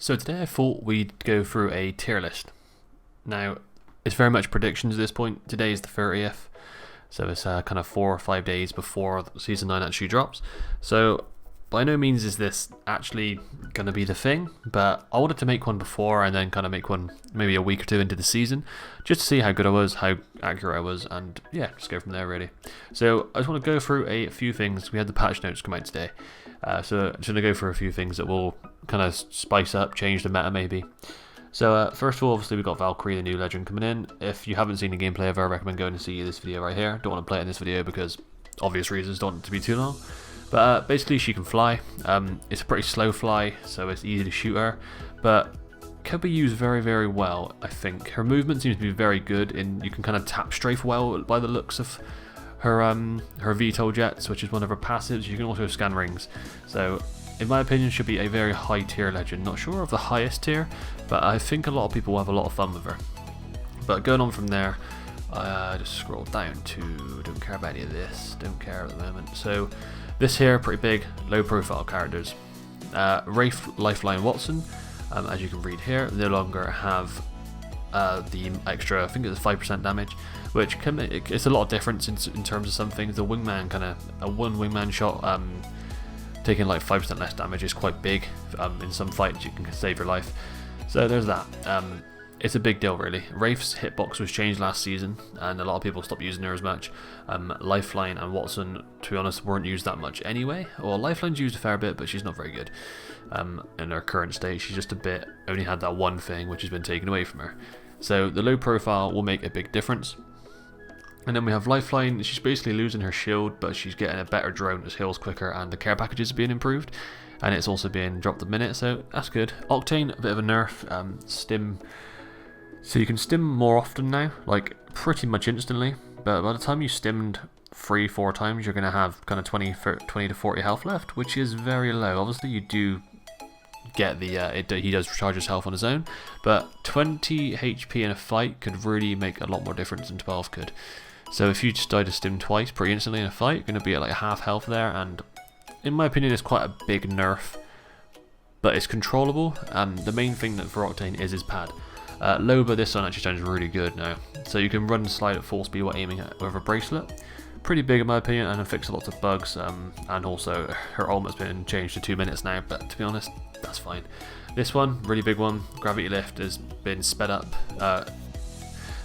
So today I thought we'd go through a tier list. Now, it's very much predictions at this point. Today is the 30th, so it's kind of 4 or 5 days before Season 9 actually drops. So by no means is this actually going to be the thing, but I wanted to make one before and then kind of make one maybe a week or two into the season, just to see how good I was, how accurate I was, and yeah, just go from there really. So I just want to go through a few things. We had the patch notes come out today, so I'm just going to go through a few things that will kind of spice up, change the meta maybe. So first of all, obviously we've got Valkyrie, the new legend, coming in. If you haven't seen the gameplay of her, I recommend going to see this video right here. Don't want to play it in this video because obvious reasons, don't want it to be too long. But basically she can fly. It's a pretty slow fly, so it's easy to shoot her, but can be used very, very well, I think. Her movement seems to be very good, and you can kind of tap strafe well by the looks of her her VTOL jets, which is one of her passives. You can also scan rings. So in my opinion, should be a very high tier legend. Not sure of the highest tier, but I think a lot of people will have a lot of fun with her. But going on from there, just scroll down to, don't care about any of this, don't care at the moment. So this here, pretty big, low profile characters. Wraith, Lifeline, Watson, as you can read here, no longer have the extra, I think it's 5% damage, which can make, it's a lot of difference in terms of some things. The wingman, kind of a one wingman shot, taking like 5% less damage is quite big. In some fights you can save your life. So there's that. It's a big deal really. Wraith's hitbox was changed last season and a lot of people stopped using her as much. Lifeline and Watson, to be honest, weren't used that much anyway. Well, Lifeline's used a fair bit, but she's not very good in her current state. She's just a bit, only had that one thing which has been taken away from her. So the low profile will make a big difference. And then we have Lifeline. She's basically losing her shield, but she's getting a better drone that heals quicker, and the care packages are being improved, and it's also being dropped a minute, so that's good. Octane, a bit of a nerf. Stim, so you can stim more often now, like pretty much instantly, but by the time you stimmed 3-4 times, you're going to have kind of 20 to 40 health left, which is very low. Obviously you do get the he does recharge his health on his own, but 20 HP in a fight could really make a lot more difference than 12 could. So if you just die to stim twice pretty instantly in a fight, you're going to be at like half health there, and in my opinion it's quite a big nerf, but it's controllable. The main thing that for Octane is his pad. Loba, this one actually sounds really good now. So you can run and slide at full speed while aiming with a bracelet. Pretty big in my opinion, and it fixes lots of bugs, and also her ultimate's been changed to 2 minutes now, but to be honest, that's fine. This one, really big one, gravity lift has been sped up,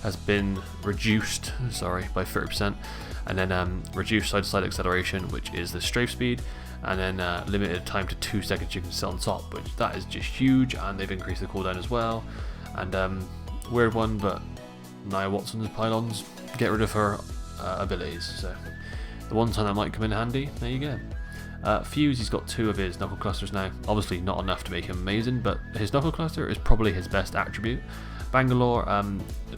has been reduced, by 30%, and then reduced side-to-side acceleration, which is the strafe speed, and then limited time to 2 seconds you can sit on top, which that is just huge, and they've increased the cooldown as well. And weird one, but Nia Watson's pylons get rid of her abilities, so the one time that might come in handy, there you go. Fuse, he's got 2 of his knuckle clusters now, obviously not enough to make him amazing, but his knuckle cluster is probably his best attribute. Bangalore,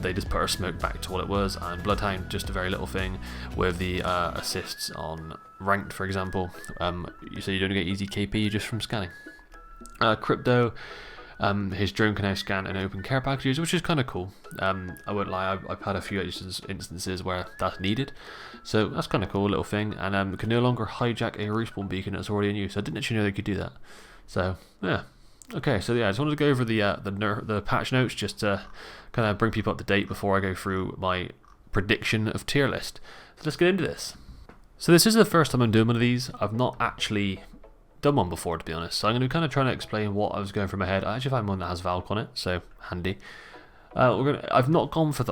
they just put her smoke back to what it was, and Bloodhound, just a very little thing with the assists on ranked, for example, so you don't get easy KP just from scanning. Crypto, his drone can now scan and open care packages, which is kind of cool. I won't lie, I've had a few instances where that's needed, so that's kind of cool, little thing. And can no longer hijack a respawn beacon that's already in use. I didn't actually know they could do that. So yeah, okay. So yeah, I just wanted to go over the patch notes just to kind of bring people up to date before I go through my prediction of tier list. So let's get into this. So this is the first time I'm doing one of these. I've not actually done one before, to be honest, so I'm going to kind of try to explain what I was going through my head. I actually found one that has Valk on it, so handy. I've not gone for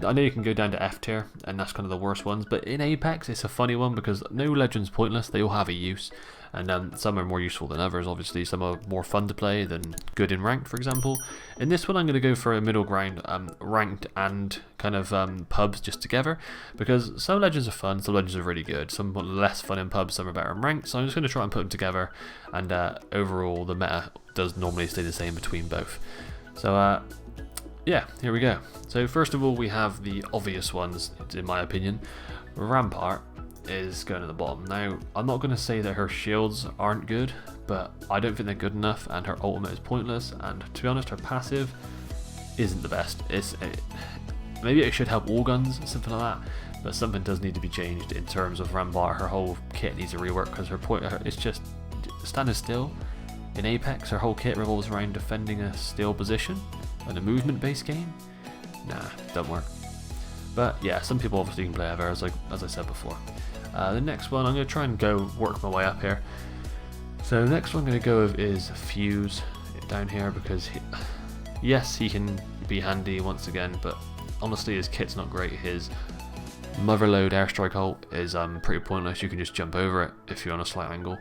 I know you can go down to F tier, and that's kind of the worst ones, but in Apex it's a funny one because no legend's pointless, they all have a use, and some are more useful than others, obviously. Some are more fun to play than good in ranked, for example. In this one I'm going to go for a middle ground, ranked and kind of pubs just together, because some legends are fun, some legends are really good, some are less fun in pubs, some are better in ranked, so I'm just going to try and put them together, and overall the meta does normally stay the same between both. So yeah, here we go. So first of all, we have the obvious ones, in my opinion. Rampart is going to the bottom. Now, I'm not going to say that her shields aren't good, but I don't think they're good enough, and her ultimate is pointless, and to be honest, her passive isn't the best. Maybe it should help all guns, something like that, but something does need to be changed in terms of Rampart. Her whole kit needs a rework, because it's just standing still. In Apex, her whole kit revolves around defending a still position and a movement-based game. Nah, don't work. But yeah, some people obviously can play Ever, as I said before. The next one, I'm going to try and work my way up here. So the next one I'm going to go with is Fuse down here, because yes, he can be handy once again, but honestly his kit's not great. His Motherload airstrike ult is pretty pointless. You can just jump over it if you're on a slight angle.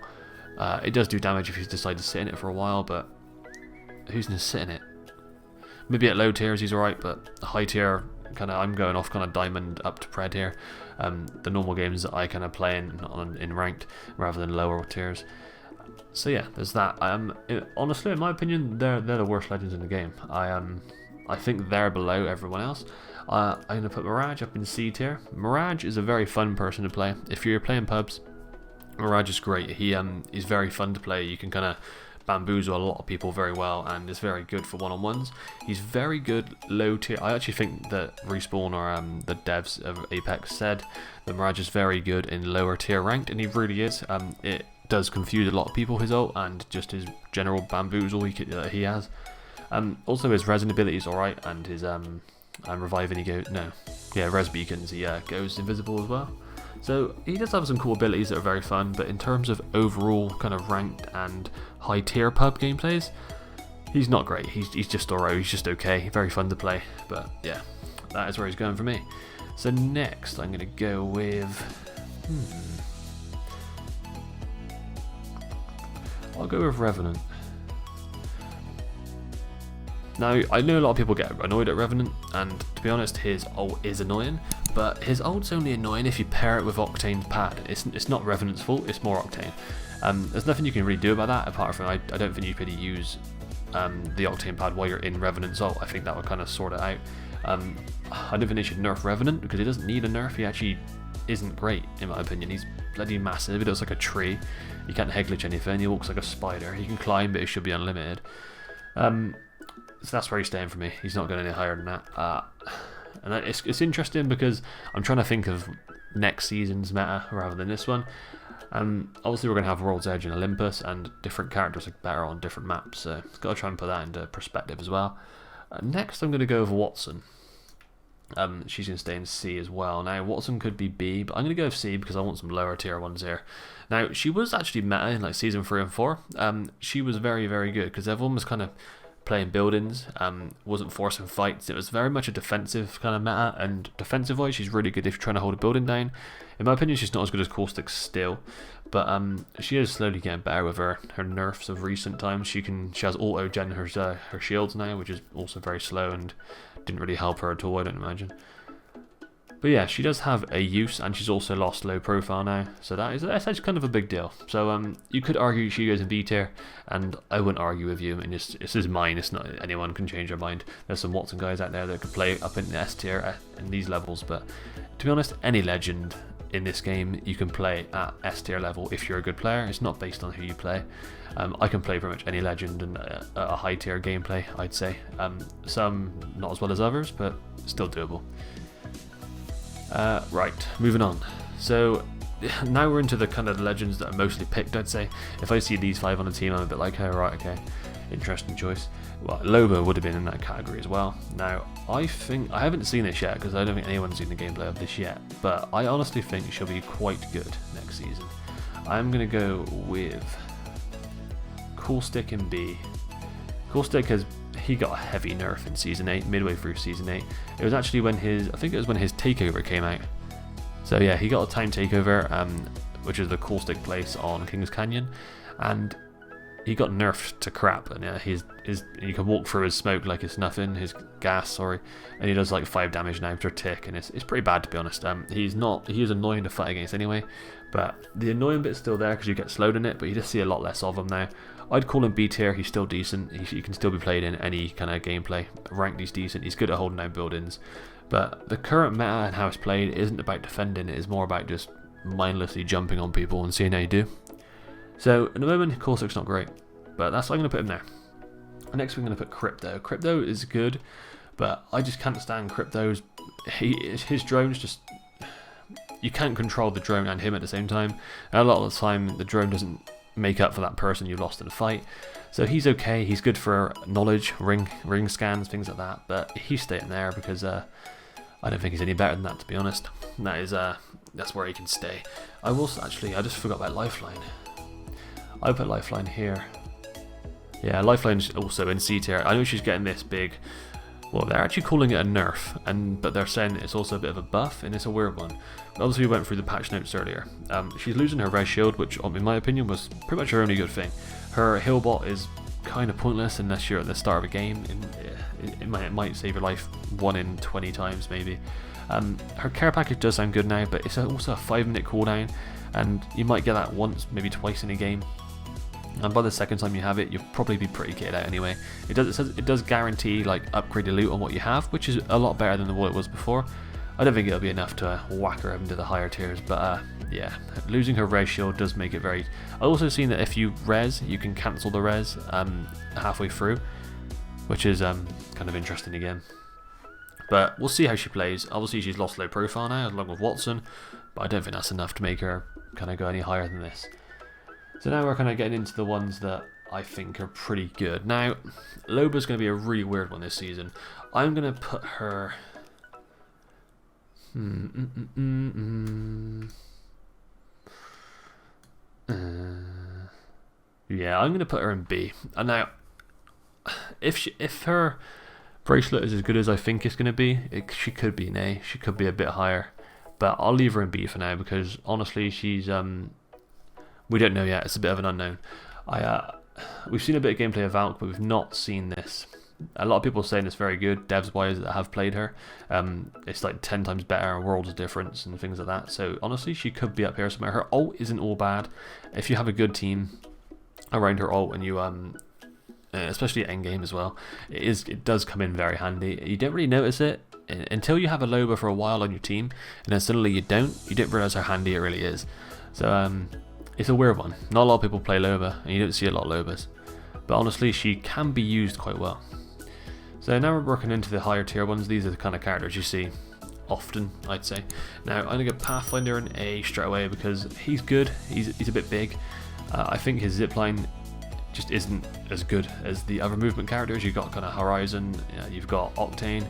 It does do damage if you decide to sit in it for a while, but who's going to sit in it? Maybe at low tiers he's alright, but high tier, I'm going off diamond up to pred here. The normal games that I play in ranked rather than lower tiers. So yeah, there's that. Honestly, in my opinion, they're the worst legends in the game. I think they're below everyone else. I'm going to put Mirage up in C tier. Mirage is a very fun person to play. If you're playing pubs, Mirage is great. He's very fun to play. You can bamboozle a lot of people very well, and is very good for one-on-ones. He's very good low tier. I actually think that Respawn or the devs of Apex said that Mirage is very good in lower tier ranked, and he really is. It does confuse a lot of people, his ult, and just his general bamboozle he has. Also his resin ability is alright, and his reviving res beacons, he goes invisible as well. So he does have some cool abilities that are very fun, but in terms of overall ranked and high tier pub gameplays, he's not great. He's just alright, he's just okay, very fun to play, but yeah, that is where he's going for me. So next I'm going to go with... I'll go with Revenant. Now, I know a lot of people get annoyed at Revenant, and to be honest, his ult is annoying, but his ult's only annoying if you pair it with Octane's pad. It's not Revenant's fault, it's more Octane. There's nothing you can really do about that, apart from I don't think you could use the Octane pad while you're in Revenant's ult. I think that would sort it out. I don't think they should nerf Revenant, because he doesn't need a nerf. He actually isn't great, in my opinion. He's bloody massive, he looks like a tree. He can't head glitch anything, he walks like a spider. He can climb, but he should be unlimited. So that's where he's staying for me. He's not going any higher than that. And it's interesting because I'm trying to think of next season's meta rather than this one. Obviously we're going to have World's Edge and Olympus, and different characters are better on different maps, so got to try and put that into perspective as well. Next I'm going to go with Watson. She's going to stay in C as well. Now Watson could be B, but I'm going to go with C because I want some lower tier ones here. Now she was actually meta in season 3 and 4. She was very, very good because everyone was playing buildings, wasn't forcing fights. It was very much a defensive meta, and defensive wise she's really good if you're trying to hold a building down. In my opinion, she's not as good as Corstec still, but she is slowly getting better with her nerfs of recent times. She has auto gen her shields now, which is also very slow and didn't really help her at all, I don't imagine. But yeah, she does have a use, and she's also lost low profile now, so that's actually a big deal. So you could argue she goes in B tier, and I wouldn't argue with you. And this is mine. It's not anyone can change their mind. There's some Watson guys out there that could play up in the S tier in these levels, but to be honest, any legend in this game you can play at S tier level if you're a good player. It's not based on who you play. I can play pretty much any legend and a high tier gameplay, I'd say. Some not as well as others, but still doable. Right, moving on. So now we're into the legends that are mostly picked, I'd say. If I see these 5 on the team, I'm a bit like, oh, right, okay, interesting choice. Well, Loba would have been in that category as well. Now, I haven't seen this yet, because I don't think anyone's seen the gameplay of this yet, but I honestly think she'll be quite good next season. I'm going to go with Corstec in B. Corstec he got a heavy nerf in Season 8, midway through Season 8. It was actually when his takeover came out. So yeah, he got a time takeover, which is the Corstec place on King's Canyon, and he got nerfed to crap. And yeah, you can walk through his smoke like it's nothing, his gas, sorry, and he does 5 damage now per tick, and it's pretty bad, to be honest. He is annoying to fight against anyway, but the annoying bit's still there because you get slowed in it, but you just see a lot less of him now. I'd call him B tier. He's still decent. He can still be played in any gameplay. Ranked, he's decent. He's good at holding down buildings. But the current meta and how it's played isn't about defending. It is more about just mindlessly jumping on people and seeing how you do. So at the moment, Corstec's not great, but that's why I'm going to put him there. Next, we're going to put Crypto. Crypto is good, but I just can't stand Crypto's. His drones just... You can't control the drone and him at the same time. And a lot of the time, the drone doesn't make up for that person you lost in a fight. So he's okay. He's good for knowledge, ring scans, things like that. But he's staying there because I don't think he's any better than that, to be honest. That is that's where he can stay. I just forgot about Lifeline. I put Lifeline here. Yeah, Lifeline's also in C tier. I know she's getting this big. Well, they're actually calling it a nerf, but they're saying it's also a bit of a buff, and it's a weird one. Obviously, we went through the patch notes earlier. She's losing her res shield, which, in my opinion, was pretty much her only good thing. Her heal bot is kind of pointless unless you're at the start of a game. It might save your life 1 in 20 times, maybe. Her care package does sound good now, but it's also a 5-minute cooldown, and you might get that once, maybe twice in a game. And by the second time you have it, you'll probably be pretty kitted out anyway. It does guarantee like upgraded loot on what you have, which is a lot better than what it was before. I don't think it'll be enough to whack her into the higher tiers, but yeah, losing her res shield does make it very. I've also seen that if you res, you can cancel the res halfway through, which is kind of interesting again. But we'll see how she plays. Obviously, she's lost low profile now, along with Watson, but I don't think that's enough to make her kind of go any higher than this. So now we're kind of getting into the ones that I think are pretty good. Now, Loba's going to be a really weird one this season. I'm going to put her. Yeah, I'm going to put her in B. And now, if her bracelet is as good as I think it's going to be, she could be an A. She could be a bit higher, but I'll leave her in B for now because honestly, she's we don't know yet. It's a bit of an unknown. We've seen a bit of gameplay of Valk, but we've not seen this. A lot of people are saying it's very good, devs-wise, that have played her. It's like 10 times better, worlds difference, and things like that. So honestly, she could be up here somewhere. Her ult isn't all bad. If you have a good team around her ult, and you especially at endgame as well, it does come in very handy. You don't really notice it until you have a Loba for a while on your team, and then suddenly you don't realise how handy it really is. So it's a weird one. Not a lot of people play Loba, and you don't see a lot of Lobas. But honestly, she can be used quite well. So now we're working into the higher tier ones. These are the kind of characters you see often, I'd say. Now I'm going to get Pathfinder an A straight away because he's good. He's a bit big. I think his zipline just isn't as good as the other movement characters. You've got kind of Horizon, you've got Octane,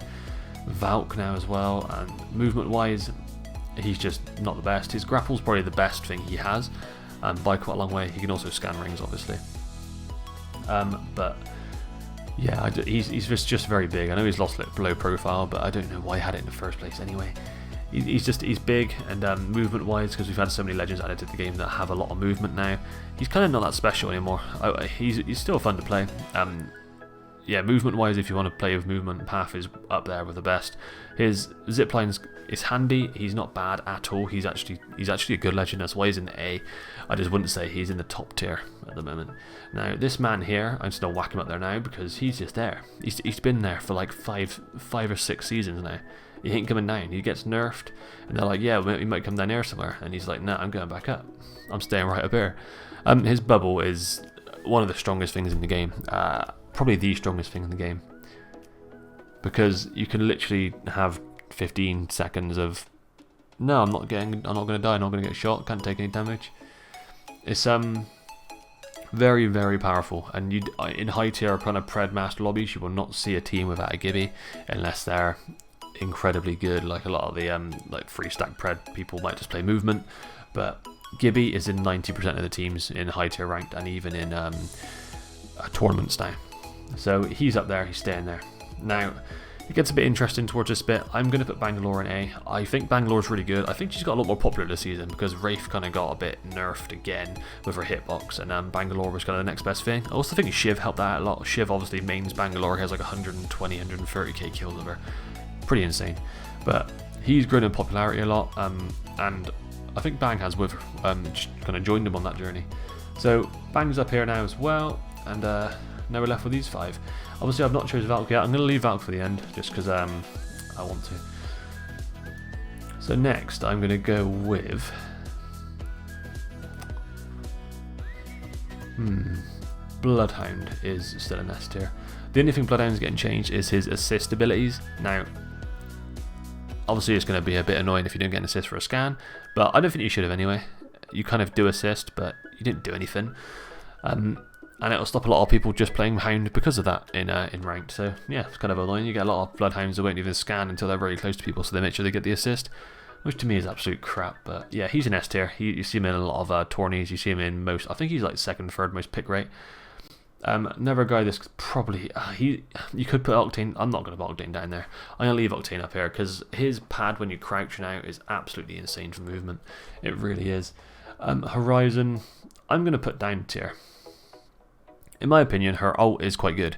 Valk now as well, and movement-wise, he's just not the best. His grapple's probably the best thing he has, and by quite a long way. He can also scan rings, obviously. But yeah, he's just very big. I know he's lost it below profile, but I don't know why he had it in the first place anyway. He's big, and movement wise, because we've had so many legends added to the game that have a lot of movement now, he's kind of not that special anymore. He's still fun to play. Yeah, movement wise, if you want to play with movement, Path is up there with the best. His zipline is handy. He's not bad at all. He's actually a good legend. That's why he's in A. I just wouldn't say he's in the top tier at the moment. Now this man here, I'm just gonna whack him up there now because he's just there. He's been there for like five or 6 seasons now. He ain't coming down. He gets nerfed, and they're like, yeah, we might come down here somewhere, and he's like, nah, I'm going back up. I'm staying right up here. His bubble is one of the strongest things in the game. Probably the strongest thing in the game, because you can literally have 15 seconds of no, I'm not going to die, I'm not going to get shot, can't take any damage. It's very, very powerful, and in high tier kind of pred master lobbies, you will not see a team without a Gibby unless they're incredibly good. Like a lot of the like free stack pred people might just play movement, but Gibby is in 90% of the teams in high tier ranked, and even in tournaments now. So he's up there, he's staying there. Now it gets a bit interesting towards this bit. I'm going to put Bangalore in A. I think Bangalore's really good. I think she's got a lot more popular this season because Wraith kind of got a bit nerfed again with her hitbox, and Bangalore was kind of the next best thing. I also think Shiv helped that out a lot. Shiv obviously mains Bangalore, he has like 120, 130k kills of her. Pretty insane. But he's grown in popularity a lot, and I think Bang has with her, just kind of joined him on that journey. So Bang's up here now as well, and now we're left with these 5. Obviously I've not chosen Valk yet. I'm going to leave Valk for the end just because I want to. So next I'm going to go with Bloodhound is still an S tier. The only thing Bloodhound's getting changed is his assist abilities. Now obviously it's going to be a bit annoying if you don't get an assist for a scan, but I don't think you should have anyway. you kind of do assist, but you didn't do anything. And it'll stop a lot of people just playing Hound because of that in ranked. So yeah, it's kind of annoying. You get a lot of Bloodhounds that won't even scan until they're very close to people, so they make sure they get the assist, which to me is absolute crap. But yeah, he's an S tier. You see him in a lot of tourneys. You see him in most. I think he's like second, third most pick rate. Never a guy that's probably you could put Octane. I'm not going to put Octane down there. I'm going to leave Octane up here because his pad when you crouch out is absolutely insane for movement. It really is. Horizon, I'm going to put down tier. In my opinion, her ult is quite good.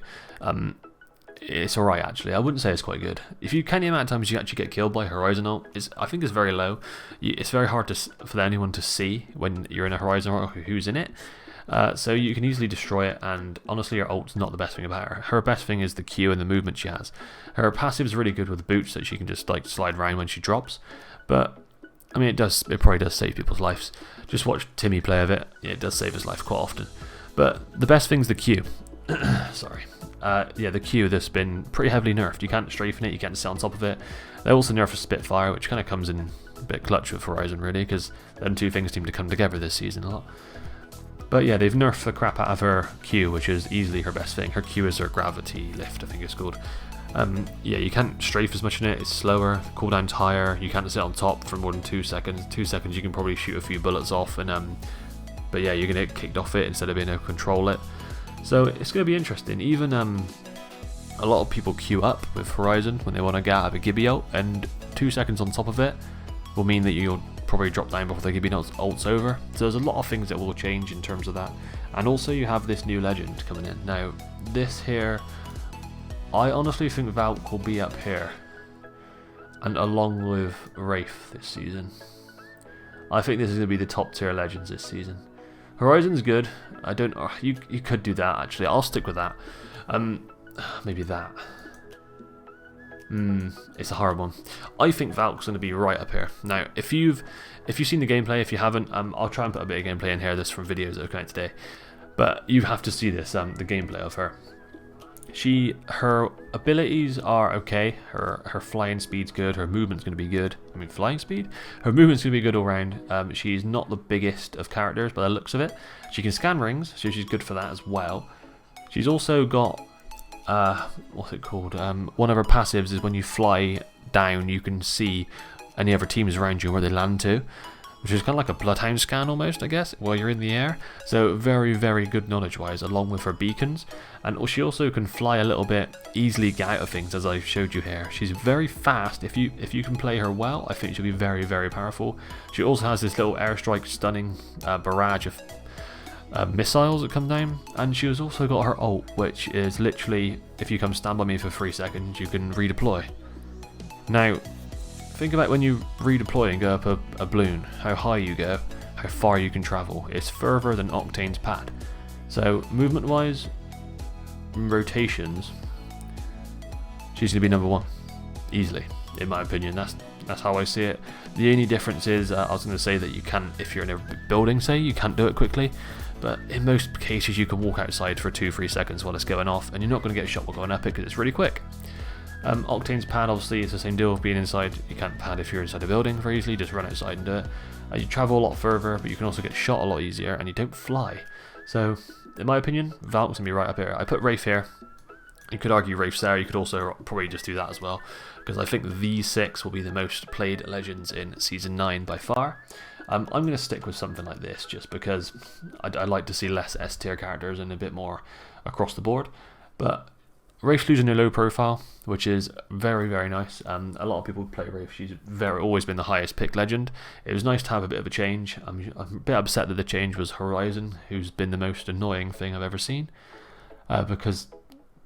It's alright actually. I wouldn't say it's quite good. If you count the amount of times you actually get killed by Horizon ult, I think it's very low. It's very hard for anyone to see when you're in a Horizon ult who's in it. So you can easily destroy it, and honestly her ult's not the best thing about her. Her best thing is the Q and the movement she has. Her passive's really good with the boots that she can just like slide around when she drops. But I mean it probably does save people's lives. Just watch Timmy play with it. Yeah, it does save his life quite often. But the best thing's the Q. Sorry. Yeah, the Q that's been pretty heavily nerfed. You can't strafe it, you can't sit on top of it. They also nerfed a Spitfire, which kind of comes in a bit clutch with Horizon really, because them two things seem to come together this season a lot. But yeah, they've nerfed the crap out of her Q, which is easily her best thing. Her Q is her gravity lift, I think it's called. Yeah, you can't strafe as much in it, it's slower, cooldown's higher, you can't sit on top for more than 2 seconds. 2 seconds you can probably shoot a few bullets off, and but yeah, you're going to get kicked off it instead of being able to control it. So it's going to be interesting. Even a lot of people queue up with Horizon when they want to get out of a Gibby ult, and 2 seconds on top of it will mean that you'll probably drop down before the Gibby ult's over. So there's a lot of things that will change in terms of that. And also you have this new legend coming in. Now this here, I honestly think Valk will be up here, and along with Wraith this season. I think this is going to be the top tier legends this season. Horizon's good. I don't. You could do that actually. I'll stick with that. Maybe that. It's a hard one. I think Valk's going to be right up here. Now, if you've seen the gameplay, if you haven't, I'll try and put a bit of gameplay in here. This from videos that have come out today, but you have to see this. The gameplay of her. Her abilities are okay. Her flying speed's good. Her movement's going to be good. I mean, flying speed. Her movement's going to be good all round. She's not the biggest of characters by the looks of it. She can scan rings, so she's good for that as well. She's also got what's it called? One of her passives is when you fly down, you can see any other teams around you and where they land to, which is kind of like a Bloodhound scan almost, I guess, while you're in the air. So very, very good knowledge-wise, along with her beacons. And she also can fly a little bit, easily get out of things, as I showed you here. She's very fast. If you can play her well, I think she'll be very, very powerful. She also has this little airstrike stunning barrage of missiles that come down, and she has also got her ult, which is literally, if you come stand by me for 3 seconds, you can redeploy. Now, think about when you redeploy and go up a balloon, how high you go, how far you can travel. It's further than Octane's pad. So movement wise, rotations, she's going to be number 1, easily, in my opinion. That's how I see it. The only difference is, I was going to say that you can't, if you're in a building, say, you can't do it quickly, but in most cases you can walk outside for 2-3 seconds while it's going off, and you're not going to get shot while going up it because it's really quick. Octane's pad, obviously, is the same deal with being inside. You can't pad if you're inside a building very easily, just run outside and do it. You travel a lot further, but you can also get shot a lot easier, and you don't fly. So, in my opinion, Valk's going to be right up here. I put Wraith here. You could argue Wraith's there, you could also probably just do that as well, because I think these 6 will be the most played legends in Season 9 by far. I'm going to stick with something like this, just because I'd like to see less S tier characters and a bit more across the board. But Wraith's losing her low profile, which is very, very nice. A lot of people play Wraith. She's always been the highest picked legend. It was nice to have a bit of a change. I'm a bit upset that the change was Horizon, who's been the most annoying thing I've ever seen, because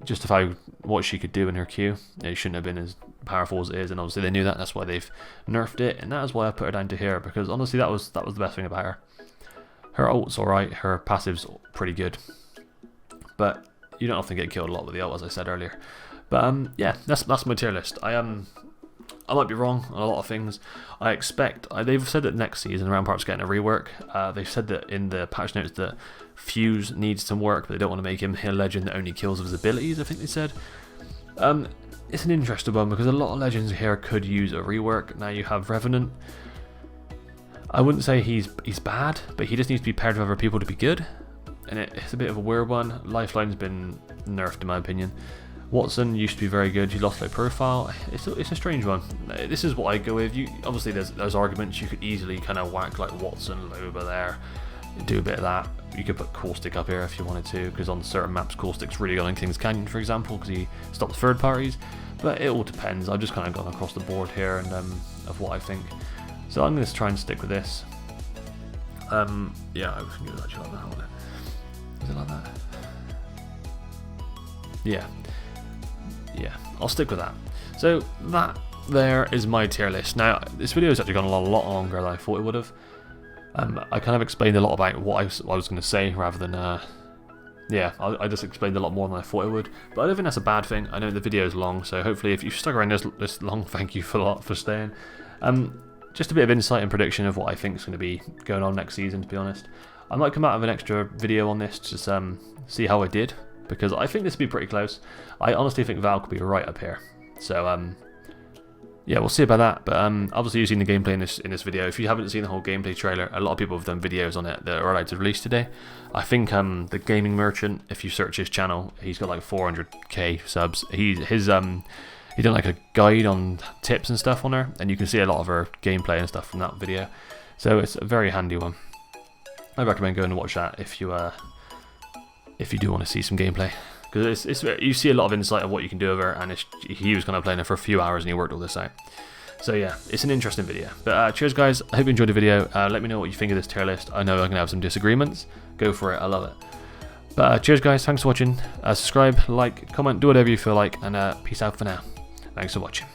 just of what she could do in her Q, it shouldn't have been as powerful as it is, and obviously they knew that. That's why they've nerfed it, and that is why I put her down to here, because honestly that was the best thing about her. Her ult's alright, her passive's pretty good, but you don't often get killed a lot with the ult, as I said earlier. But yeah, that's my tier list. I might be wrong on a lot of things. I expect, they've said that next season Rampart's getting a rework. They've said that in the patch notes that Fuse needs some work, but they don't want to make him a legend that only kills with his abilities, I think they said. It's an interesting one, because a lot of legends here could use a rework. Now you have Revenant. I wouldn't say he's bad, but he just needs to be paired with other people to be good. And it's a bit of a weird one. Lifeline's been nerfed in my opinion. Watson used to be very good. He lost low profile. It's a strange one. This is what I go with. Obviously there's arguments. You could easily kind of whack like Watson, Loba there, do a bit of that. You could put Corstec up here if you wanted to, because on certain maps Corstec's really good on Kings Canyon, for example, because he stops third parties. But it all depends. I've just kind of gone across the board here and of what I think. So I'm going to try and stick with this. Yeah, I was going to actually like that. Is it like that? Yeah. Yeah, I'll stick with that. So that there is my tier list. Now, this video has actually gone a lot longer than I thought it would have. I kind of explained a lot about what I was going to say rather than, yeah, I just explained a lot more than I thought it would. But I don't think that's a bad thing. I know the video is long, so hopefully if you've stuck around this long, thank you for staying. Just a bit of insight and prediction of what I think is going to be going on next season, to be honest. I might come out with an extra video on this to see how I did, because I think this will be pretty close. I honestly think Valk will be right up here. So, yeah, we'll see about that. But obviously you've seen the gameplay in this video. If you haven't seen the whole gameplay trailer, a lot of people have done videos on it that are allowed to release today. I think the gaming merchant, if you search his channel, he's got like 400k subs. He done like a guide on tips and stuff on there, and you can see a lot of her gameplay and stuff from that video. So it's a very handy one. I recommend going and watch that if you do want to see some gameplay, because you see a lot of insight of what you can do with her, and he was kind of playing her for a few hours and he worked all this out. So yeah, it's an interesting video. But cheers guys, I hope you enjoyed the video. Let me know what you think of this tier list. I know I'm going to have some disagreements. Go for it, I love it. But cheers guys, thanks for watching. Subscribe, like, comment, do whatever you feel like, and peace out for now. Thanks for watching.